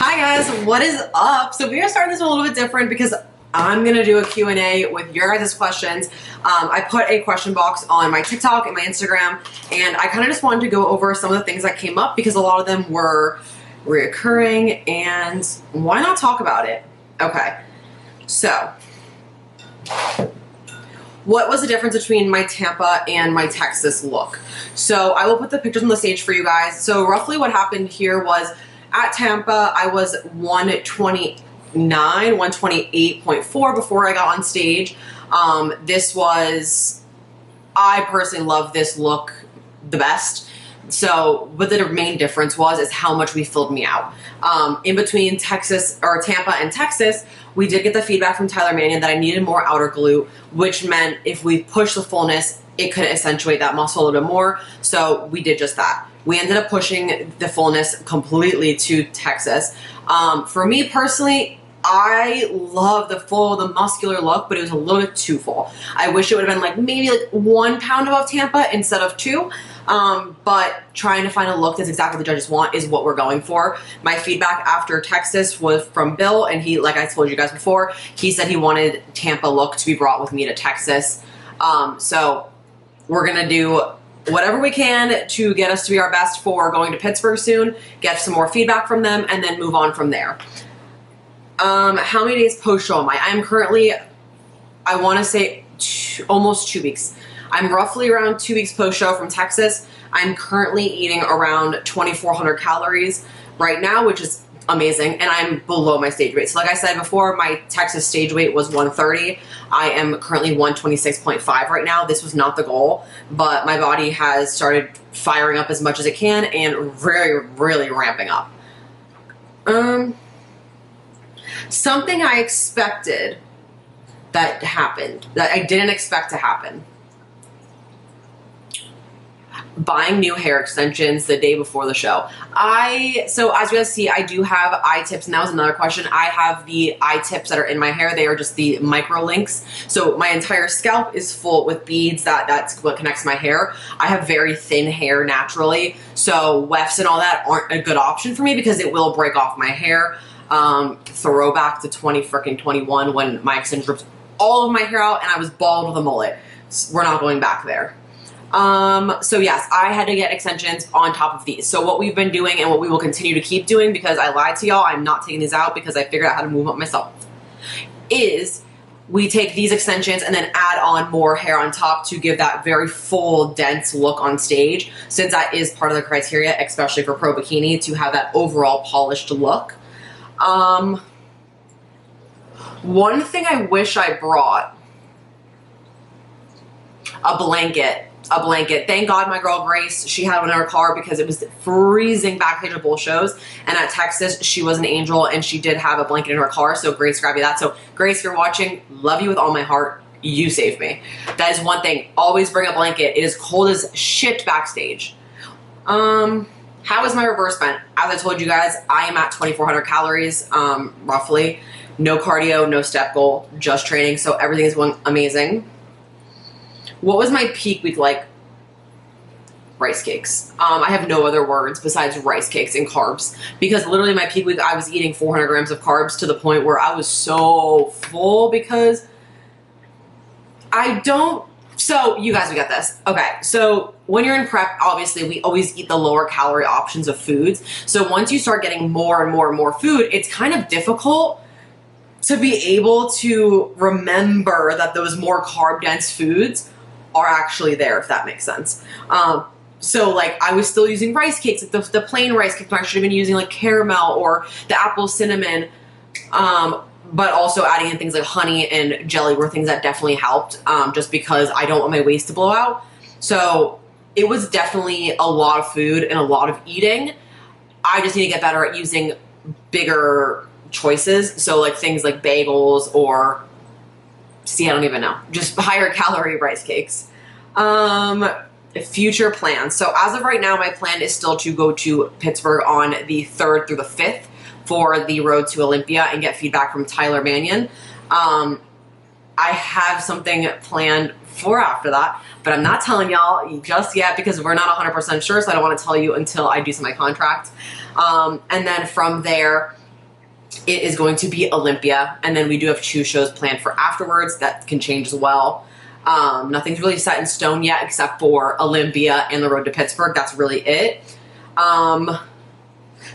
Hi guys, what is up? So we are starting this a little bit different because I'm going to do a Q&A with your guys' questions. I put a question box on my TikTok and my Instagram, and I kind of just wanted to go over some of the things that came up because a lot of them were reoccurring, and why not talk about it? Okay, so what was the difference between my Tampa and my Texas look? So I will put the pictures on the stage for you guys. So roughly what happened here was at Tampa, I was 128.4 before I got on stage. I personally love this look the best. So what the main difference is how much we filled me out. In between Tampa and Texas, we did get the feedback from Tyler Mannion that I needed more outer glute, which meant if we pushed the fullness, it could accentuate that muscle a little bit more. So we did just that. We ended up pushing the fullness completely to Texas. For me personally, I love the muscular look, but it was a little bit too full. I wish it would have been maybe 1 pound above Tampa instead of 2. But trying to find a look that's exactly what the judges want is what we're going for. My feedback after Texas was from Bill, and he, like I told you guys before, he said he wanted Tampa look to be brought with me to Texas. So we're gonna do whatever we can to get us to be our best for going to Pittsburgh soon, get some more feedback from them, and then move on from there. How many days post-show am I? I'm currently, I want to say almost 2 weeks. I'm roughly around 2 weeks post-show from Texas. I'm currently eating around 2,400 calories right now, which is amazing, and I'm below my stage weight. So like I said before, my Texas stage weight was 130. I am currently 126.5 right now. This was not the goal, but my body has started firing up as much as it can and really ramping up. Something I expected that happened, that I didn't expect to happen. Buying new hair extensions the day before the show. So as you guys see, I do have eye tips, and that was another question. I have the eye tips that are in my hair. They are just the micro links. So my entire scalp is full with beads. That's what connects my hair. I have very thin hair naturally, so wefts and all that aren't a good option for me because it will break off my hair. Throwback to 2021 when my extensions ripped all of my hair out and I was bald with a mullet. We're not going back there. So yes, I had to get extensions on top of these. So what we've been doing and what we will continue to keep doing, because I lied to y'all, I'm not taking these out because I figured out how to move up myself, is we take these extensions and then add on more hair on top to give that very full, dense look on stage, since that is part of the criteria, especially for pro bikini, to have that overall polished look. One thing I wish I brought, a blanket. Thank God my girl Grace, she had one in her car because it was freezing backstage at both shows. And at Texas, she was an angel and she did have a blanket in her car. So Grace grabbed me that. So Grace, if you're watching, love you with all my heart. You saved me. That is one thing. Always bring a blanket. It is cold as shit backstage. How is my reverse bent? As I told you guys, I am at 2,400 calories, roughly. No cardio, no step goal, just training. So everything is going amazing. What was my peak week like? Rice cakes. I have no other words besides rice cakes and carbs, because literally my peak week, I was eating 400 grams of carbs to the point where I was so full because so you guys, we got this. Okay, so when you're in prep, obviously we always eat the lower calorie options of foods. So once you start getting more and more and more food, it's kind of difficult to be able to remember that those more carb dense foods are actually there, if that makes sense. So I was still using rice cakes, the plain rice cakes. I should have been using caramel or the apple cinnamon, but also adding in things like honey and jelly were things that definitely helped, just because I don't want my waist to blow out. So it was definitely a lot of food and a lot of eating. I just need to get better at using bigger choices. So things like bagels or, I don't even know, just higher calorie rice cakes. Future plans. So as of right now, my plan is still to go to Pittsburgh on the 3rd through the 5th for the road to Olympia and get feedback from Tyler Mannion. I have something planned for after that, but I'm not telling y'all just yet because we're not 100% sure, so I don't want to tell you until I do some of my contract. And then from there, it is going to be Olympia. And then we do have 2 shows planned for afterwards that can change as well. Nothing's really set in stone yet except for Olympia and the road to Pittsburgh. That's really it.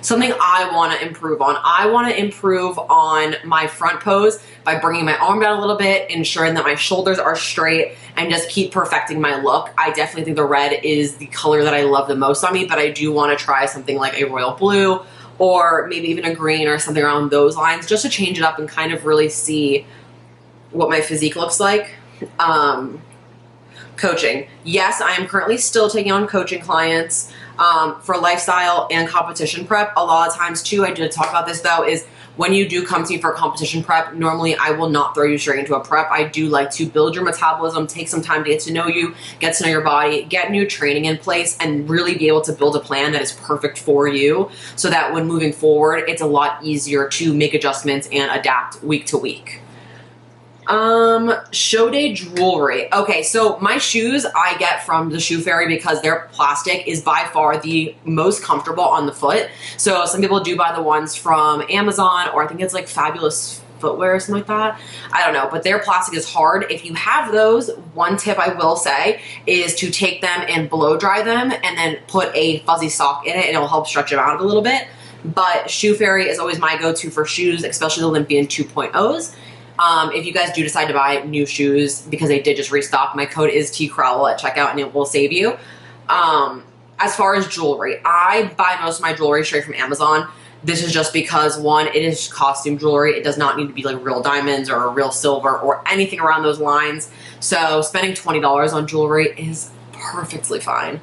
Something I want to improve on. I want to improve on my front pose by bringing my arm down a little bit, ensuring that my shoulders are straight, and just keep perfecting my look. I definitely think the red is the color that I love the most on me, but I do want to try something like a royal blue or maybe even a green or something around those lines, just to change it up and kind of really see what my physique looks like. Coaching. Yes, I am currently still taking on coaching clients for lifestyle and competition prep. A lot of times too, I did talk about this though, is when you do come to me for competition prep, normally I will not throw you straight into a prep. I do like to build your metabolism, take some time to get to know you, get to know your body, get new training in place, and really be able to build a plan that is perfect for you so that when moving forward, it's a lot easier to make adjustments and adapt week to week. Show day jewelry. Okay, so my shoes I get from the Shoe Fairy because their plastic is by far the most comfortable on the foot. So some people do buy the ones from Amazon, or I think it's like Fabulous Footwear or something like that. I don't know, but their plastic is hard. If you have those, one tip I will say is to take them and blow dry them and then put a fuzzy sock in it, and it'll help stretch them out a little bit. But Shoe Fairy is always my go-to for shoes, especially the Olympian 2.0s. If you guys do decide to buy new shoes, because they did just restock, my code is TCROWL at checkout and it will save you. As far as jewelry, I buy most of my jewelry straight from Amazon. This is just because, one, it is costume jewelry. It does not need to be like real diamonds or real silver or anything around those lines. So spending $20 on jewelry is perfectly fine.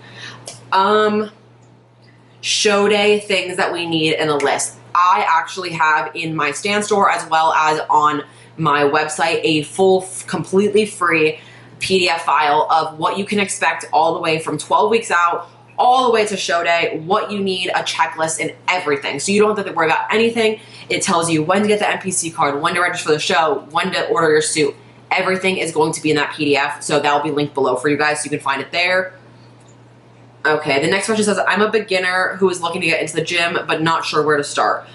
Show day things that we need in a list. I actually have in my stand store as well as on my website a full, completely free PDF file of what you can expect all the way from 12 weeks out all the way to show day, what you need, a checklist, and everything. So you don't have to worry about anything. It tells you when to get the NPC card, when to register for the show, when to order your suit. Everything is going to be in that PDF, so that will be linked below for you guys so you can find it there. Okay, the next question says, I'm a beginner who is looking to get into the gym but not sure where to start.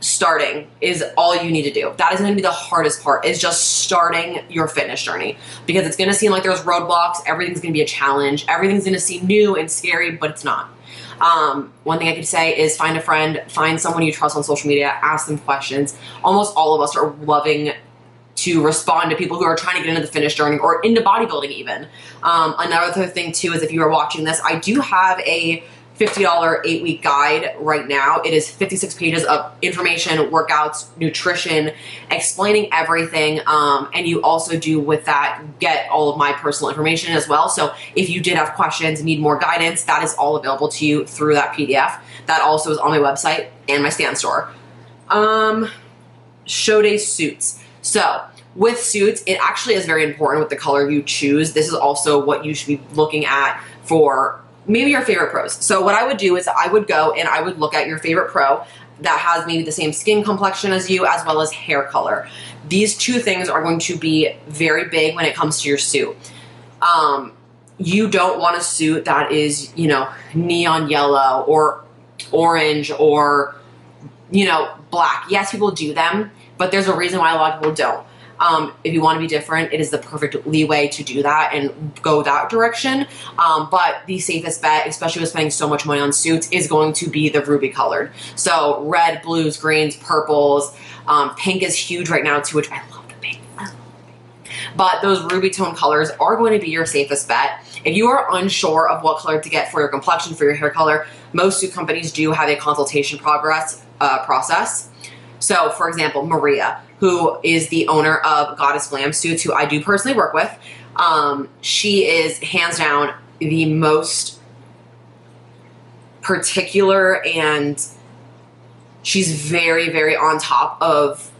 Starting is all you need to do. That is going to be the hardest part, is just starting your fitness journey, because it's going to seem like there's roadblocks. Everything's going to be a challenge. Everything's going to seem new and scary, but it's not. One thing I could say is find a friend, find someone you trust on social media, ask them questions. Almost all of us are loving to respond to people who are trying to get into the fitness journey or into bodybuilding even. Another thing too is, if you are watching this, I do have a $50 8-week guide right now. It is 56 pages of information, workouts, nutrition, explaining everything. And you also do with that get all of my personal information as well. So if you did have questions, need more guidance, that is all available to you through that PDF. That also is on my website and my stand store. Show day suits. So with suits, it actually is very important with the color you choose. This is also what you should be looking at for maybe your favorite pros. So what I would do is I would go and I would look at your favorite pro that has maybe the same skin complexion as you, as well as hair color. These two things are going to be very big when it comes to your suit. You don't want a suit that is, you know, neon yellow or orange or, you know, black. Yes, people do them, but there's a reason why a lot of people don't. If you want to be different, it is the perfect leeway to do that and go that direction. But the safest bet, especially with spending so much money on suits, is going to be the ruby colored. So red, blues, greens, purples. Pink is huge right now too, which I love the pink. But those ruby tone colors are going to be your safest bet. If you are unsure of what color to get for your complexion, for your hair color, most suit companies do have a consultation process. So for example, Maria, who is the owner of Goddess Glam Suits, who I do personally work with, she is hands down the most particular, and she's very, very on top of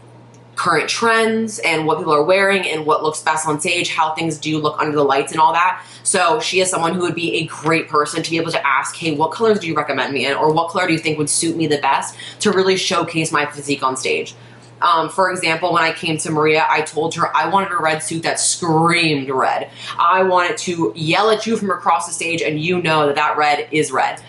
current trends and what people are wearing and what looks best on stage, how things do look under the lights and all that. So she is someone who would be a great person to be able to ask, hey, what colors do you recommend me in? Or what color do you think would suit me the best to really showcase my physique on stage? For example, when I came to Maria, I told her I wanted a red suit that screamed red. I wanted to yell at you from across the stage and you know that that red is red.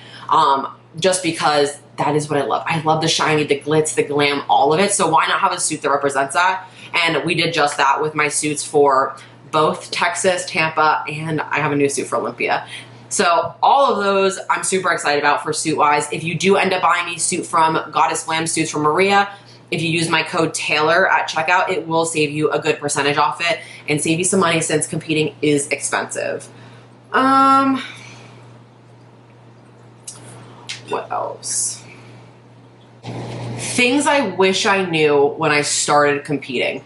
Just because that is what I love. I love the shiny, the glitz, the glam, all of it. So why not have a suit that represents that? And we did just that with my suits for both Texas, Tampa, and I have a new suit for Olympia. So all of those I'm super excited about for suit wise. If you do end up buying a suit from Goddess Glam Suits from Maria, if you use my code Taylor at checkout, it will save you a good percentage off it and save you some money since competing is expensive. What else? Things I wish I knew when I started competing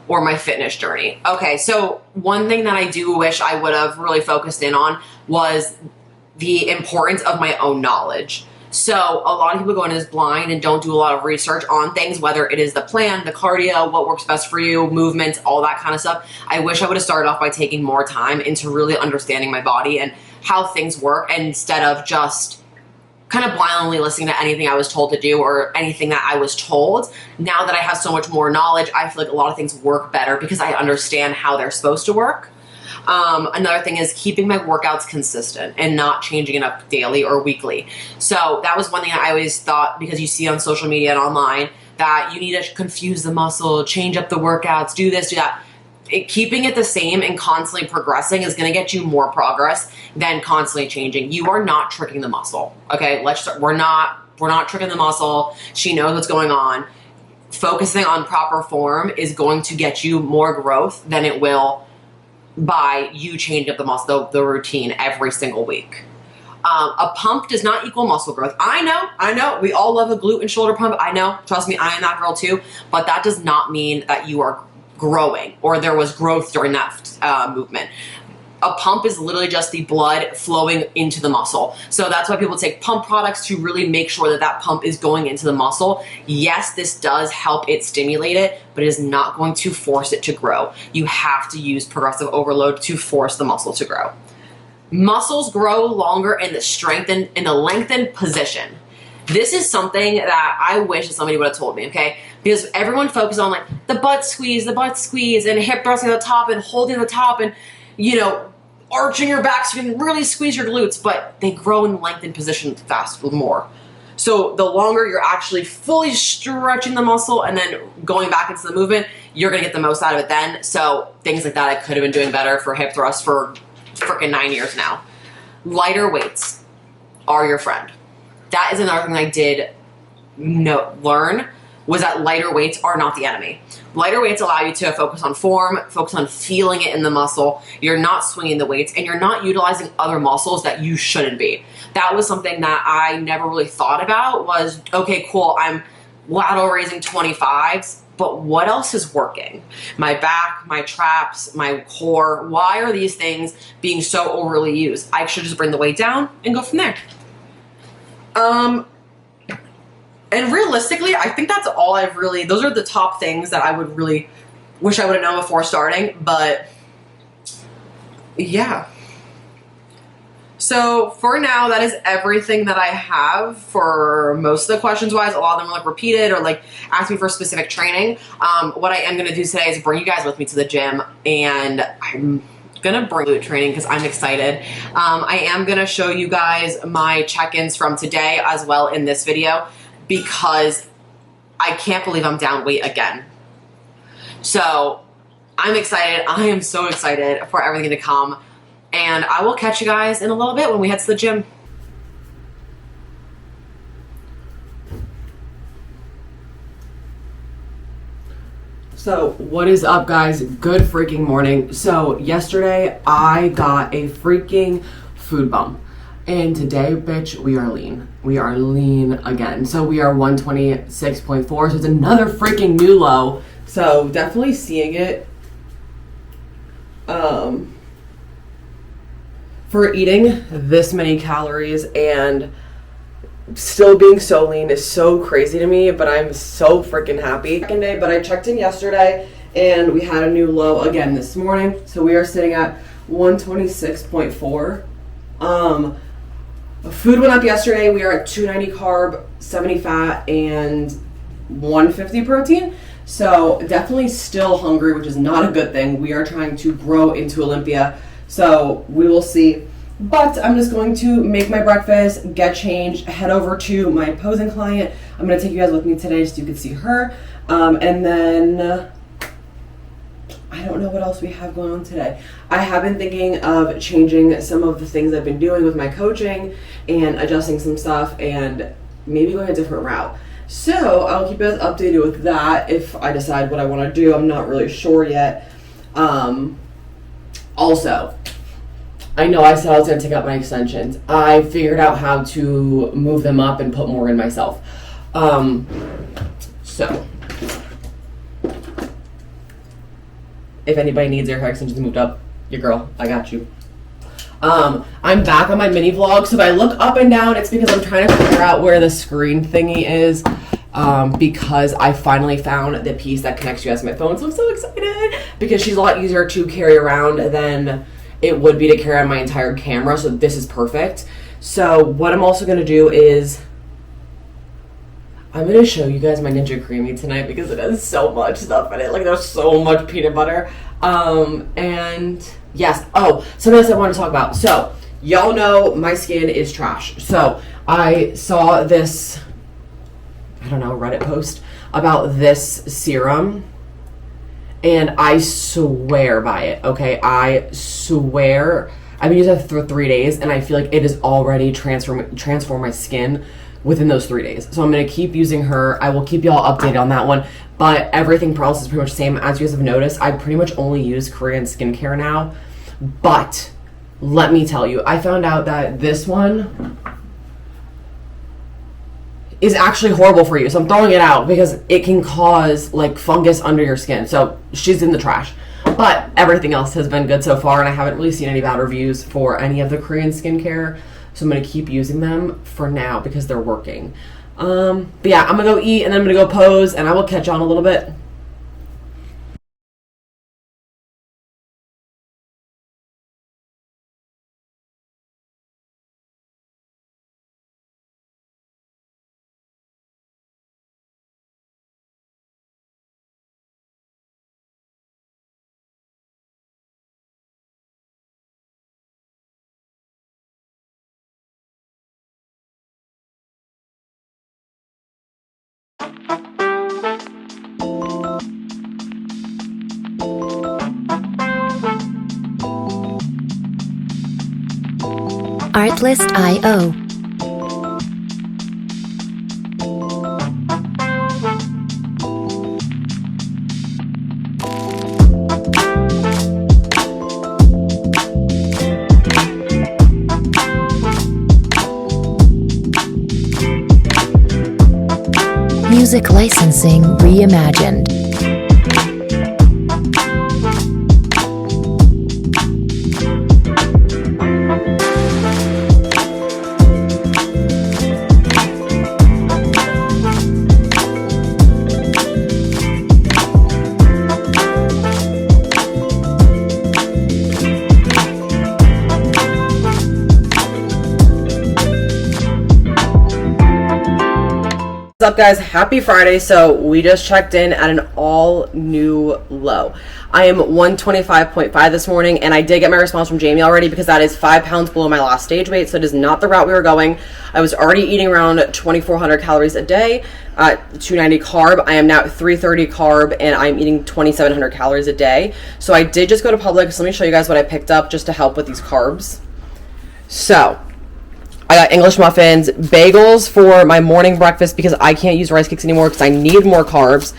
or my fitness journey. Okay, so one thing that I do wish I would have really focused in on was the importance of my own knowledge. So a lot of people go into this blind and don't do a lot of research on things, whether it is the plan, the cardio, what works best for you, movements, all that kind of stuff. I wish I would have started off by taking more time into really understanding my body and how things work instead of just kind of blindly listening to anything I was told to do or anything that I was told. Now that I have so much more knowledge, I feel like a lot of things work better because I understand how they're supposed to work. Another thing is keeping my workouts consistent and not changing it up daily or weekly. So that was one thing I always thought, because you see on social media and online that you need to confuse the muscle, change up the workouts, do this, do that. Keeping it the same and constantly progressing is going to get you more progress than constantly changing. You are not tricking the muscle. Okay, we're not tricking the muscle. She knows what's going on. Focusing on proper form is going to get you more growth than it will by you changing up the muscle, the routine every single week. A pump does not equal muscle growth. I know. We all love a glute and shoulder pump. I know. Trust me, I am that girl too. But that does not mean that you are growing or there was growth during that movement. A pump is literally just the blood flowing into the muscle. So that's why people take pump products, to really make sure that that pump is going into the muscle. Yes, this does help it stimulate it, but it is not going to force it to grow. You have to use progressive overload to force the muscle to grow. Muscles grow longer in the lengthened position. This is something that I wish that somebody would have told me, okay? Because everyone focuses on like the butt squeeze, and hip thrusting at the top and holding the top and, you know, arching your back so you can really squeeze your glutes, but they grow in lengthened position more. So the longer you're actually fully stretching the muscle and then going back into the movement, you're gonna get the most out of it then. So things like that I could have been doing better for hip thrust for freaking 9 years now. Lighter weights are your friend. That is another thing I did learn, was that lighter weights are not the enemy. Lighter weights allow you to focus on form, focus on feeling it in the muscle. You're not swinging the weights and you're not utilizing other muscles that you shouldn't be. That was something that I never really thought about, was, okay, cool, I'm lateral raising 25s, but what else is working? My back, my traps, my core, why are these things being so overly used? I should just bring the weight down and go from there. And realistically, I think that's all those are the top things that I would really wish I would have known before starting, but yeah. So for now, that is everything that I have for most of the questions wise. A lot of them are like repeated or like ask me for specific training. What I am going to do today is bring you guys with me to the gym, and I'm gonna bring glute training because I'm excited. I am gonna show you guys my check-ins from today as well in this video, because I can't believe I'm down weight again. So I'm excited. I am so excited for everything to come, and I will catch you guys in a little bit when we head to the gym. So what is up, guys? Good freaking morning. So yesterday I got a freaking food bump, and today, bitch, we are lean. We are lean again. So we are 126.4, so it's another freaking new low. So definitely seeing it. For eating this many calories and still being so lean is so crazy to me, but I'm so freaking happy. Second day, but I checked in yesterday and we had a new low again this morning. So we are sitting at 126.4. Food went up yesterday. We are at 290 carb, 70 fat, and 150 protein. So definitely still hungry, which is not a good thing. We are trying to grow into Olympia. So we will see. But I'm just going to make my breakfast, get changed, head over to my posing client. I'm going to take you guys with me today so you can see her. And then I don't know what else we have going on today. I have been thinking of changing some of the things I've been doing with my coaching and adjusting some stuff and maybe going a different route. So I'll keep you guys updated with that if I decide what I want to do. I'm not really sure yet. Also, I know I said I was going to take out my extensions. I figured out how to move them up and put more in myself. So, if anybody needs their hair extensions moved up, your girl, I got you. I'm back on my mini vlog, so if I look up and down, it's because I'm trying to figure out where the screen thingy is, because I finally found the piece that connects you guys to my phone, so I'm so excited, because she's a lot easier to carry around than it would be to carry on my entire camera, so this is perfect. So what I'm also going to do is I'm going to show you guys my Ninja Creamy tonight because it has so much stuff in it. Like, there's so much peanut butter. And yes. Oh, something else I want to talk about. So, y'all know my skin is trash. So, I saw this, I don't know, Reddit post about this serum. And I swear by it, okay? I swear. I've been using it for 3 days, and I feel like it has already transformed my skin within those 3 days. So I'm going to keep using her. I will keep y'all updated on that one. But everything else is pretty much the same. As you guys have noticed, I pretty much only use Korean skincare now. But let me tell you, I found out that this one is actually horrible for you. So I'm throwing it out because it can cause like fungus under your skin. So she's in the trash. But everything else has been good so far, and I haven't really seen any bad reviews for any of the Korean skincare. So I'm going to keep using them for now because they're working. But yeah, I'm going to go eat and then I'm going to go pose, and I will catch you on a little bit. Artlist.io. Music licensing reimagined. What's up, guys? Happy Friday. So we just checked in at an all new low. I am 125.5 this morning, and I did get my response from Jamie already because that is 5 pounds below my last stage weight, so it is not the route we were going. I was already eating around 2,400 calories a day, 290 carb. I am now at 330 carb, and I'm eating 2,700 calories a day. So I did just go to Publix. Let me show you guys what I picked up just to help with these carbs. So I got English muffins, bagels for my morning breakfast because I can't use rice cakes anymore because I need more carbs.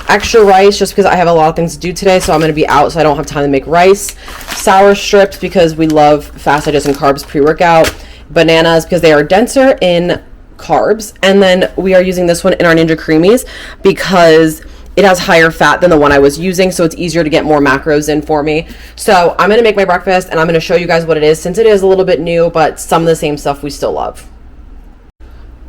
Extra rice just because I have a lot of things to do today, so I'm going to be out, so I don't have time to make rice. Sour strips because we love fast digesting carbs pre-workout. Bananas because they are denser in carbs. And then we are using this one in our Ninja Creamies because it has higher fat than the one I was using, so it's easier to get more macros in for me. So I'm going to make my breakfast, and I'm going to show you guys what it is, since it is a little bit new, but some of the same stuff we still love.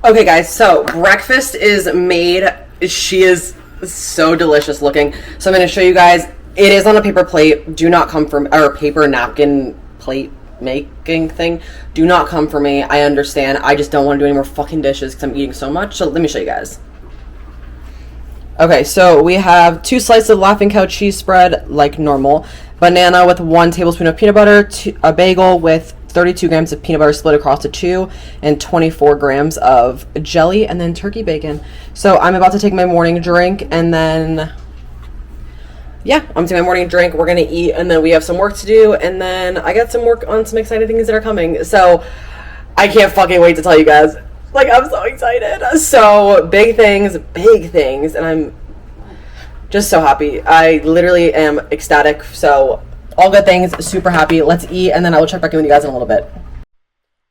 Okay, guys, so breakfast is made. She is so delicious looking. So I'm going to show you guys. It is on a paper plate. Do not come from, or a paper napkin plate making thing. Do not come for me. I understand. I just don't want to do any more fucking dishes because I'm eating so much. So let me show you guys. Okay, so we have 2 slices of Laughing Cow cheese spread, like normal. Banana with 1 tablespoon of peanut butter, a bagel with 32 grams of peanut butter split across the two, and 24 grams of jelly, and then turkey bacon. So I'm about to take my morning drink, and then yeah, I'm taking my morning drink. We're gonna eat, and then we have some work to do, and then I got some work on some exciting things that are coming. So I can't fucking wait to tell you guys. Like, I'm so excited. So big things, and I'm just so happy. I literally am ecstatic. So all good things, super happy. Let's eat, and then I will check back in with you guys in a little bit.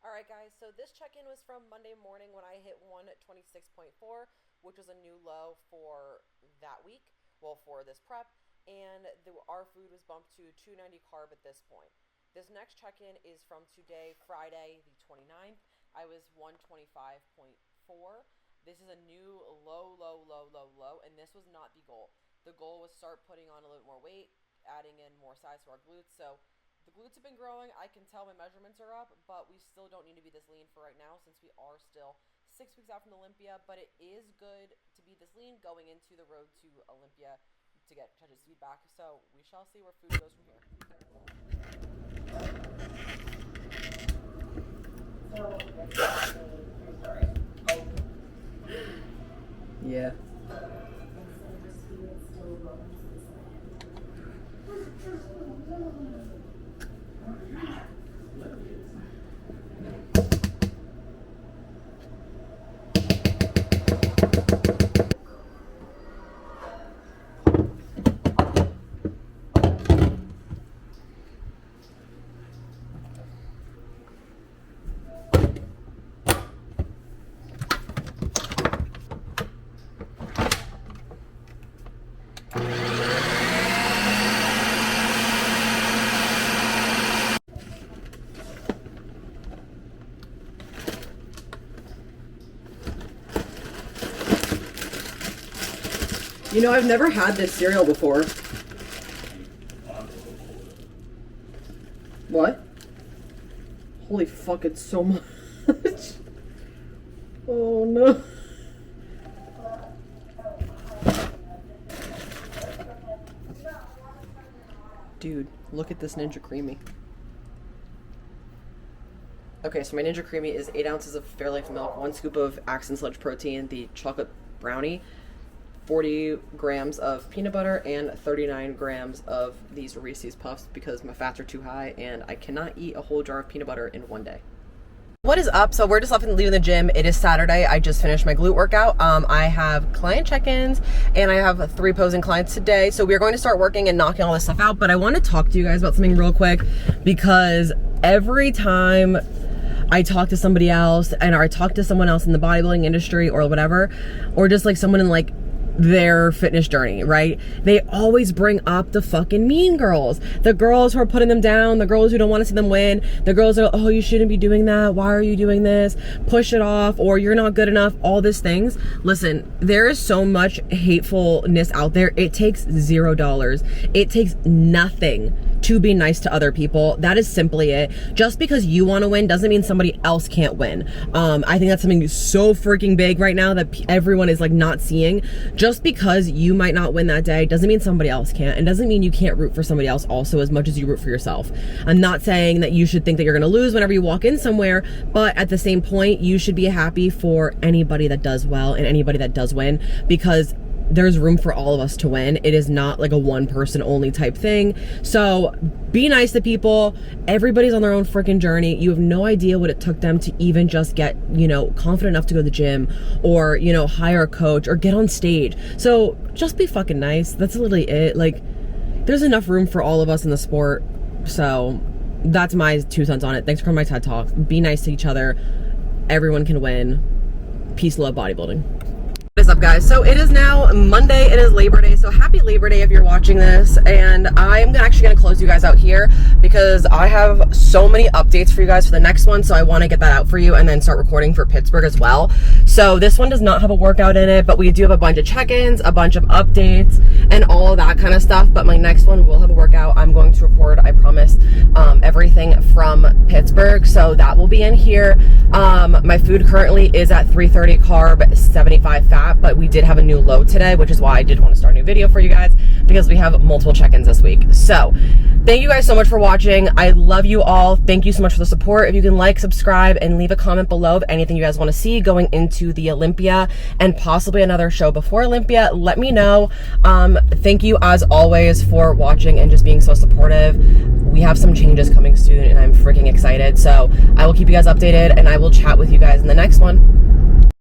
All right, guys. So this check-in was from Monday morning when I hit 126.4, which was a new low for that week. Well, for this prep, and our food was bumped to 290 carb at this point. This next check-in is from today, Friday, the 29th. I was 125.4. This is a new low, and this was not the goal. The goal was start putting on a little bit more weight, adding in more size to our glutes. So the glutes have been growing. I can tell my measurements are up, but we still don't need to be this lean for right now since we are still 6 weeks out from Olympia. But it is good to be this lean going into the road to Olympia to get judges' feedback. So we shall see where food goes from here. Yeah. You know, I've never had this cereal before. What? Holy fuck, it's so much. Oh no. Dude, look at this Ninja Creamy. Okay, so my Ninja Creamy is 8 ounces of Fairlife milk, 1 scoop of Axe Sludge protein, the chocolate brownie, 40 grams of peanut butter, and 39 grams of these Reese's Puffs because my fats are too high and I cannot eat a whole jar of peanut butter in one day. What is up? So we're just leaving the gym. It is Saturday. I just finished my glute workout. I have client check-ins and I have 3 posing clients today. So we're going to start working and knocking all this stuff out. But I want to talk to you guys about something real quick because every time I talk to somebody else or I talk to someone else in the bodybuilding industry or whatever, or just like someone in like their fitness journey, right? They always bring up the fucking mean girls, the girls who are putting them down, the girls who don't want to see them win, the girls that are, oh, you shouldn't be doing that, why are you doing this, push it off, or you're not good enough, all these things. Listen, there is so much hatefulness out there. It takes $0. It takes nothing to be nice to other people. That is simply it. Just because you want to win doesn't mean somebody else can't win. I think that's something so freaking big right now that everyone is like not seeing. Just because you might not win that day doesn't mean somebody else can't, and doesn't mean you can't root for somebody else also as much as you root for yourself. I'm not saying that you should think that you're gonna lose whenever you walk in somewhere, but at the same point, you should be happy for anybody that does well and anybody that does win, because there's room for all of us to win. It is not like a one person only type thing. So be nice to people. Everybody's on their own freaking journey. You have no idea what it took them to even just get, you know, confident enough to go to the gym or, you know, hire a coach or get on stage. So just be fucking nice. That's literally it. Like, there's enough room for all of us in the sport. So that's my 2 cents on it. Thanks for coming to my TED Talk. Be nice to each other. Everyone can win. Peace, love, bodybuilding. What is up, guys? So it is now Monday. It is Labor Day, so happy Labor Day if you're watching this. And I'm actually going to close you guys out here because I have so many updates for you guys for the next one, so I want to get that out for you and then start recording for Pittsburgh as well. So this one does not have a workout in it, but we do have a bunch of check-ins, a bunch of updates, and all of that kind of stuff. But my next one will have a workout. I'm going to record, I promise, everything from Pittsburgh, so that will be in here. My food currently is at 330 carb, 75 fat, but but we did have a new low today, which is why I did want to start a new video for you guys, because we have multiple check-ins this week. So thank you guys so much for watching. I love you all. Thank you so much for the support. If you can like, subscribe, and leave a comment below of anything you guys want to see going into the Olympia and possibly another show before Olympia, let me know. Thank you as always for watching and just being so supportive. We have some changes coming soon and I'm freaking excited. So I will keep you guys updated and I will chat with you guys in the next one.